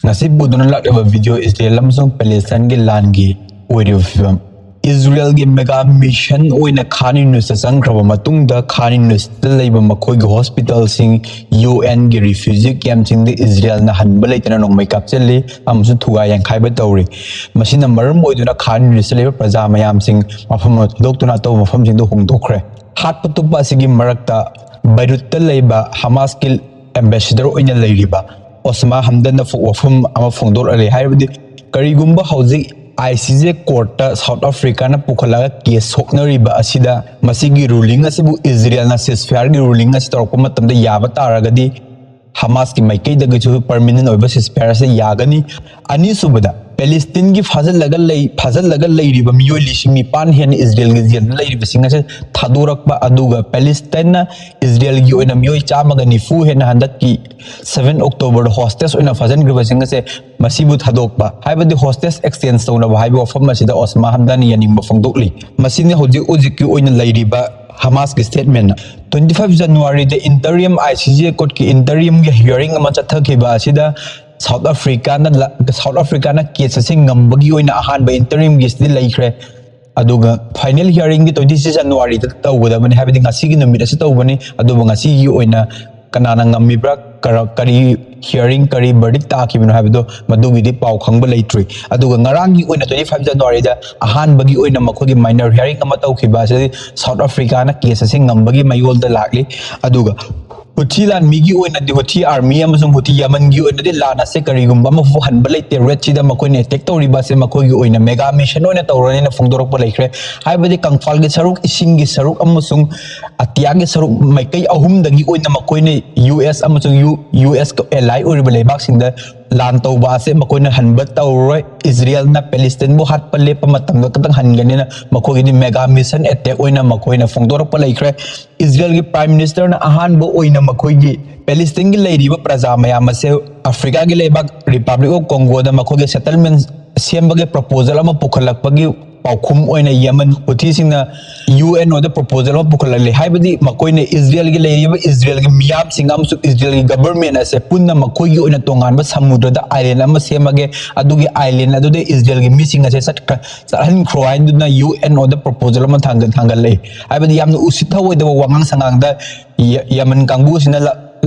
ngasi buduna lakliba video Israel amsong Palestine gi langi oiriba fibam Israel gi mega mission oina Khan Yunis sangkraba matungda Khan Yunis laiba makoi gi hospital sing UN gi refugee camp sing de Israel na hanba leitana nong mai kapcheli amsu thuga yang khaiba tawri masina maram oiduna Khan Yunis laiba praja mayam sing mafam doktuna to mafam sing do hongdokre hat patupba sigi marakta Beirut laiba Hamas ki ambassador oina lairiba Osama Hamdan na wafum ama fongdor ali haibadi karigumba hauzik ICJ court South Africa na pukhalaga case hoknariba asida masigi ruling asibu Israel na ceasefire gi ruling asi torokpa matamda yaba taragadi Hamas ki maikei da gichu permanent oiba ceasefire se yagani ani subada Palestine gi fazal lay riba miyoi lising ni pan hen Israel gi jen lay riba singa se thadorakba aduga Palestine na Israel gi oina miyoi chamaga ni fu hen handat ki 7 October hostage oina fazan griba singa se masibu thadokba haibadi hostage exchange tawna ba haibo fam masida Osama Hamdani yaning ba fongdokli masini hoji ki oina lay riba Hamas ki statement 25 January the interim ICJ court ki interim gi hearing ama chathakiba asida South Africa na case sing ngambagi oina ahan ba interim gi sti laikre aduga final hearing gi 26 January ta tawda bani habidi ngasi gi numit asa tawbani aduba ngasi gi oina kanana ngamibra kari hearing kari verdict ta ki bino habido madugi di pau khangba leitri aduga ngarang gi oina 25 January da ahan bagi oina makhogi minor hearing ama tawkhiba se South Africa na case sing ngambagi mayol da lakli aduga Houthi lan migi oina di Houthi army amasung Houthi Yemen gi oina di lana se karigumba mafu hanba leite red chida makoi ne attack tawriba se makoi gi oina mega mission oina tawrani na fongdorok pa laikre haibadi kangfal gi saruk ising gi saruk amasung atia gi saruk maikai ahum dagi oina makoi ne US amasung US ko ally oriba leibak singda lan tawba se makoi na hanba tawroi Israel na Palestine bo hat palle pa matamda katang hangani na makoi ni mega mission attack oina makoi na fongdorok pa laikre Israel gi prime minister na ahan bo oina makoi gi Palestine gi leiriba praja mayam se Africa gi leibak Republic of Congo da makoi gi settlement sembage proposal ama pukhalakpagi paukhum oina Yemen Houthi singna UN oda proposal ama pukhalale haibadi makoi ne Israel gi leiriba Israel gi miyam singam su Israel gi government ase punna makoi gi oina tongan ba samudra da island ama semage adugi island adu de Israel gi missing ase sathan croin na UN oda proposal ama thangal le haibadi yamna usitha oida wangang sangang da Yemen kangbu sina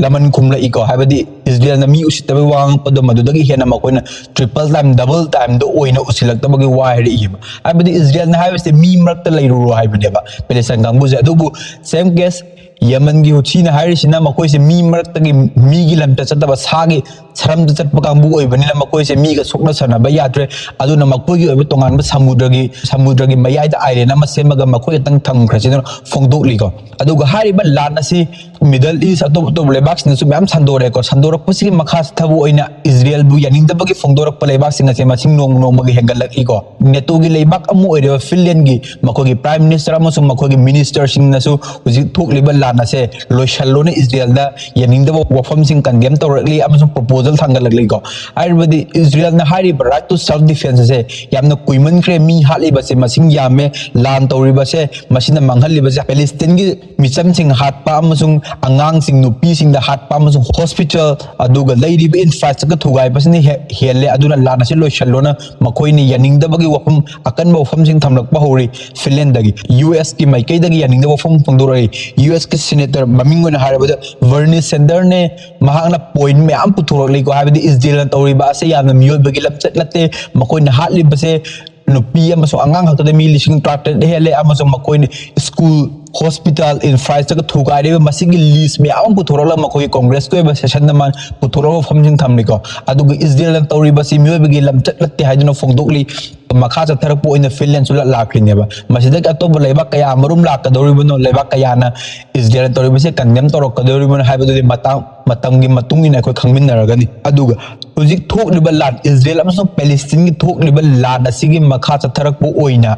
laman kumla iko haibadi Israel na mi usitaba wang pado madudagi hena makoina triple time double time do oina usilakta bagi wahiri iba haibadi Israel na haibasti mi marakta lairuro haibadi ba Palestine kangbu se adubu same case Yemen gi Houthi na hairi sina makoi se mi marakta gi mi gi lamta chataba sagi saram da chatpa kangbu oibani na makoi se mi ga sokna sana ba yatre aduna makoi gi oiba tongan ba samudra gi mayai da island ama semaga makoi tang thang khasina fongdok liko aduga hari ba lana si Middle East atop lebak sina su bam sandore ko sandorak pusigi makhas thabu oina Israel bu yaning da bagi fongdorak pa lebak singa se masing nong magi hengalak iko neto gi lebak amu ore Finland gi makoi gi prime minister amu su makoi gi minister sing na su uji thok liba lana se loishallo na Israel da yaning da wafam sing condemn tawrakli amu su proposal thangalak liko aibadi Israel na hari ba right to self defense se yamna kuiman kre mi hali ba se masing yame lan tawri ba se masina manghali ba se Palestine gi micham sing hat pa amu sung angang sing nupi sing da hat pa amasung hospital aduga leiriba infrastructure thugai pasini hele aduna lana se loishallo na makoi ni yaning da bagi wafam akan ba wafam sing thamlak pa hori Finland dagi US ki maikai dagi yaning da wafam phangdorai US ki senator maming na harabada Bernie Sanders ne mahangna point me am puthurok lei ko habadi Israel na tawriba ase yamna miyol bagi lapchat latte makoi na hatli ba se nupi amasung angang hakta mi lising tractor hele amasung makoi ni school hospital infrastructure thugai re masigi list me am puthorala makoi congress ko ba session na man puthoro famjing thamni ko aduga Israel na tawri ba si miyo bagi lamchat latte haiduna fongdokli makha cha tharak po ina Finland sula lakri ne ba masida ka to bolai ba kaya marum lak ka dori bono leba kaya na Israel tawri ba se condemn torok ka dori bono haibadu de matam gi matung ina ko khangmin naragani aduga hujik thok liba lan Israel amso Palestine gi thok liba lan asigi makha cha tharak po oina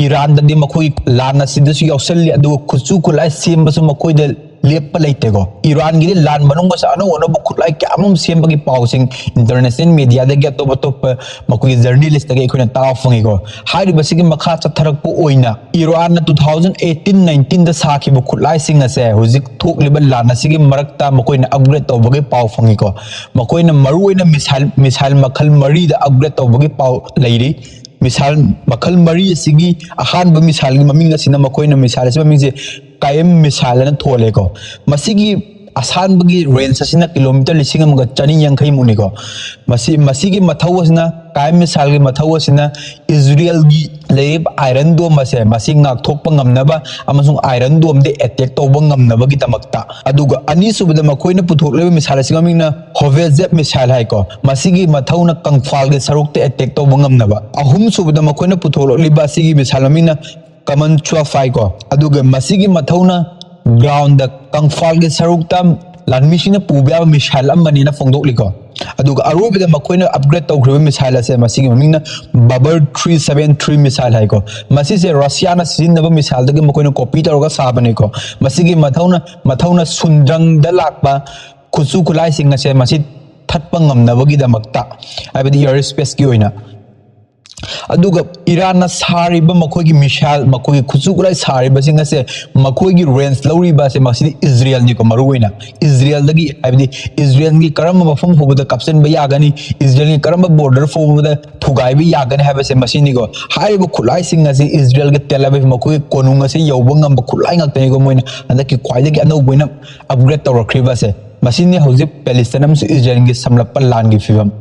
Iran da di makoi lana sidasu yausali adu kuchu kulai semba su makoi de ꯂꯦꯞꯄ ꯂꯩꯇꯦꯀꯣ ꯏꯔꯥꯟꯒꯤꯗꯤ ꯂꯥꯟ ꯃꯅꯨꯡꯗ ꯑꯅꯧ ꯑꯅꯧꯕ ꯈꯨꯠꯂꯥꯏ ꯀꯌꯥ ꯑꯃ ꯁꯦꯝꯕꯒꯤ ꯄꯥꯎꯁꯤꯡ ꯏꯟꯇꯔꯅꯦꯁꯅꯦꯜ ꯃꯦꯗꯤꯌꯥꯗꯒꯤ ꯑꯇꯣꯞ ꯑꯇꯣꯞꯄ ꯃꯈꯣꯏꯒꯤ ꯖꯔꯅꯦꯂꯤꯁꯇꯒꯤ ꯑꯩꯈꯣꯏꯅ ꯇꯥꯕ ꯐꯪꯉꯤꯀꯣ ꯍꯥꯏꯔꯤꯕꯁꯤꯒꯤ ꯃꯈꯥ ꯆꯠꯊꯔꯛꯄ ꯑꯣꯏꯅ ꯏꯔꯥꯟꯅ 2018-19ꯗ ꯁꯥꯈꯤꯕ ꯈꯨꯠꯂꯥꯏꯁꯤꯡ ꯑꯁꯦ ꯍꯧꯖꯤꯛ ꯊꯣꯛꯂꯤꯕ ꯂꯥꯟ ꯑꯁꯤꯒꯤ ꯃꯔꯛꯇ ꯃꯈꯣꯏꯅ ꯑꯞꯒ꯭ꯔꯦꯗ ꯇꯧꯕꯒꯤ ꯄꯥꯎ ꯐꯪꯉꯤꯀꯣ ꯃꯈꯣꯏꯅ ꯃꯔꯨꯑꯣꯏꯅ ꯃꯤꯁꯥꯏꯜ ꯃꯈꯜ 4ꯗ ꯑꯞꯒ꯭ꯔꯦꯗ ꯇꯧꯕꯒꯤ ꯄꯥꯎ ꯂꯩꯔꯤ ꯃꯤꯁꯥꯏꯜ ꯃꯈꯜ 4 ꯑꯁꯤꯒꯤ ꯑꯍꯥꯟꯕ ꯃꯤꯁꯥꯏꯜꯒꯤ ꯃꯃꯤꯡ ꯑꯁꯤꯅ ꯃꯈꯣꯏꯅ ꯃꯤꯁꯥꯏꯜ ꯑꯁꯤꯒꯤ ꯃꯃꯤꯡꯁꯦ ꯀꯥꯏꯝ ꯃꯤꯁꯥꯏꯜ ꯑꯅ ꯊꯣꯜꯂꯦꯀꯣ ꯃꯁꯤꯒꯤ ꯑꯁꯥꯟꯕꯒꯤ ꯔꯦꯟꯖ ꯑꯁꯤꯅ ꯀꯤꯂꯣꯃꯤꯇꯔ 1,180 ꯃꯨꯛꯅꯤꯀꯣ ꯃꯁꯤꯒꯤ ꯃꯊꯧ ꯑꯁꯤꯅ ꯀꯥꯏꯝ ꯃꯤꯁꯥꯏꯜꯒꯤ ꯃꯊꯧ ꯑꯁꯤꯅ ꯏꯖꯔꯦꯜꯒꯤ ꯂꯩꯔꯤꯕ ꯑꯥꯏꯔꯟ ꯗꯣꯝ ꯑꯁꯦ ꯃꯁꯤ ꯉꯥꯛꯊꯣꯛꯄ ꯉꯝꯅꯕ ꯑꯃꯁꯨꯡ ꯑꯥꯏꯔꯟ ꯗꯣꯝꯗ ꯑꯦꯇꯦꯛ ꯇꯧꯕ ꯉꯝꯅꯕꯒꯤꯗꯃꯛꯇ ꯑꯗꯨꯒ ꯑꯅꯤꯁꯨꯕꯗ ꯃꯈꯣꯏꯅ ꯄꯨꯊꯣꯛꯂꯤꯕ ꯃꯤꯁꯥꯏꯜ ꯑꯁꯤꯒꯤ ꯃꯃꯤꯡꯅ ꯍꯣꯚꯦꯖꯦꯠ ꯃꯤꯁꯥꯏꯜ ꯍꯥꯏꯀꯣ ꯃꯁꯤꯒꯤ ꯃꯊꯧꯅ ꯀꯪꯐꯥꯜꯒꯤ ꯁꯔꯨꯛꯇ ꯑꯦꯇꯦꯛ ꯇꯧꯕ ꯉꯝꯅꯕ ꯑꯍꯨꯝꯁꯨꯕꯗ ꯃꯈꯣꯏꯅ ꯄꯨꯊꯣꯛꯂꯤꯕ ꯑꯁꯤꯒꯤ ꯃꯤꯁꯥꯏꯜ ꯃꯃꯤꯡꯅ ꯀꯃꯟ 12 ꯍꯥꯏꯀꯣ ꯑꯗꯨꯒ ꯃꯁꯤꯒꯤ ꯃꯊꯧꯅ ꯒ꯭ꯔꯥꯎꯟꯗ ꯀꯪꯐꯥꯜꯒꯤ ꯁꯔꯨꯛꯇ ꯂꯥꯟꯃꯤꯁꯤꯡꯅ ꯄꯨꯕ ꯌꯥꯕ ꯃꯤꯁꯥꯏꯜ ꯑꯃꯅꯤꯅ ꯐꯣꯡꯗꯣꯛꯂꯤꯀꯣ ꯑꯗꯨꯒ ꯑꯔꯣꯏꯕꯗ ꯃꯈꯣꯏꯅ ꯑꯞꯒ꯭ꯔꯦꯗ ꯇꯧꯈ꯭ꯔꯤꯕ ꯃꯤꯁꯥꯏꯜ ꯑꯁꯦ ꯃꯁꯤꯒꯤ ꯃꯃꯤꯡꯅ ꯕꯕꯔ 373 ꯃꯤꯁꯥꯏꯜ ꯍꯥꯏꯀꯣ ꯃꯁꯤꯁꯦ ꯔꯁꯤꯌꯥꯅ ꯁꯤꯖꯤꯟꯅꯕ ꯃꯤꯁꯥꯏꯜꯗꯒꯤ ꯃꯈꯣꯏꯅ ꯀꯣꯄꯤ ꯇꯧꯔꯒ ꯁꯥꯕꯅꯤꯀꯣ ꯃꯁꯤꯒꯤ ꯃꯊꯧꯅ ꯁꯨꯟꯗ꯭ꯔꯪꯗ ꯂꯥꯛꯄ ꯈꯨꯠꯁꯨ ꯈꯨꯠꯂꯥꯏꯁꯤꯡ ꯑꯁꯦ ꯃꯁꯤ ꯊꯠꯄ ꯉꯝꯅꯕꯒꯤꯗꯃꯛꯇ ꯍꯥꯏꯕꯗꯤ ꯏꯌꯔ ꯁ꯭ꯄꯦꯁꯀꯤ ꯑꯣꯏꯅ ꯑꯗꯨꯒ ꯏꯔꯥꯟꯅ ꯁꯥꯔꯤꯕ ꯃꯈꯣꯏꯒꯤ ꯃꯤꯁꯥꯏꯜ ꯃꯈꯣꯏꯒꯤ ꯈꯨꯠꯁꯨ ꯈꯨꯠꯂꯥꯏ ꯁꯥꯔꯤꯕꯁꯤꯡ ꯑꯁꯦ ꯃꯈꯣꯏꯒꯤ ꯔꯦꯟꯖ ꯂꯧꯔꯤꯕ ꯑꯁꯦ ꯃꯁꯤꯗꯤ ꯏꯖꯔꯦꯜꯅꯤꯀꯣ ꯃꯔꯨꯑꯣꯏꯅ ꯏꯖꯔꯦꯜꯗꯒꯤ ꯍꯥꯏꯕꯗꯤ ꯏꯖꯔꯦꯜꯒꯤ ꯀꯔꯝꯕ ꯃꯐꯝ ꯐꯥꯎꯕꯗ ꯀꯥꯞꯁꯤꯟꯕ ꯌꯥꯒꯅꯤ ꯏꯖꯔꯦꯜꯒꯤ ꯀꯔꯝꯕ ꯕꯣꯔꯗꯔ ꯐꯥꯎꯕꯗ ꯊꯨꯒꯥꯏꯕ ꯌꯥꯒꯅꯤ ꯍꯥꯏꯕꯁꯦ ꯃꯁꯤꯅꯤꯀꯣ ꯍꯥꯏꯔꯤꯕ ꯈꯨꯠꯂꯥꯏꯁꯤꯡ ꯑꯁꯤ ꯏꯖꯔꯦꯜꯒ ꯇꯦꯜ ꯑꯕꯤꯕ ꯃꯈꯣꯏꯒꯤ ꯀꯣꯅꯨꯡ ꯑꯁꯤ ꯌꯧꯕ ꯉꯝꯕ ꯈꯨꯠꯂꯥꯏ ꯉꯥꯛꯇꯅꯤꯀꯣ ꯃꯣꯏꯅ ꯍꯟꯗꯛꯀꯤ ꯈ꯭ꯋꯥꯏꯗꯒꯤ ꯑꯅꯧꯕ ꯑꯣꯏꯅ ꯑꯞꯒ꯭ꯔꯦꯗ ꯇꯧꯔꯛꯈ꯭ꯔꯤꯕ ꯑꯁꯦ ꯃꯁꯤꯅꯤ ꯍꯧꯖꯤꯛ ꯄꯦꯂꯦꯁꯇꯥꯏꯟ ꯑꯃꯁꯨꯡ ꯏꯖꯔꯦꯜꯒꯤ ꯁꯝꯂꯞꯄ ꯂꯥꯟꯒꯤ ꯐꯤꯕꯝ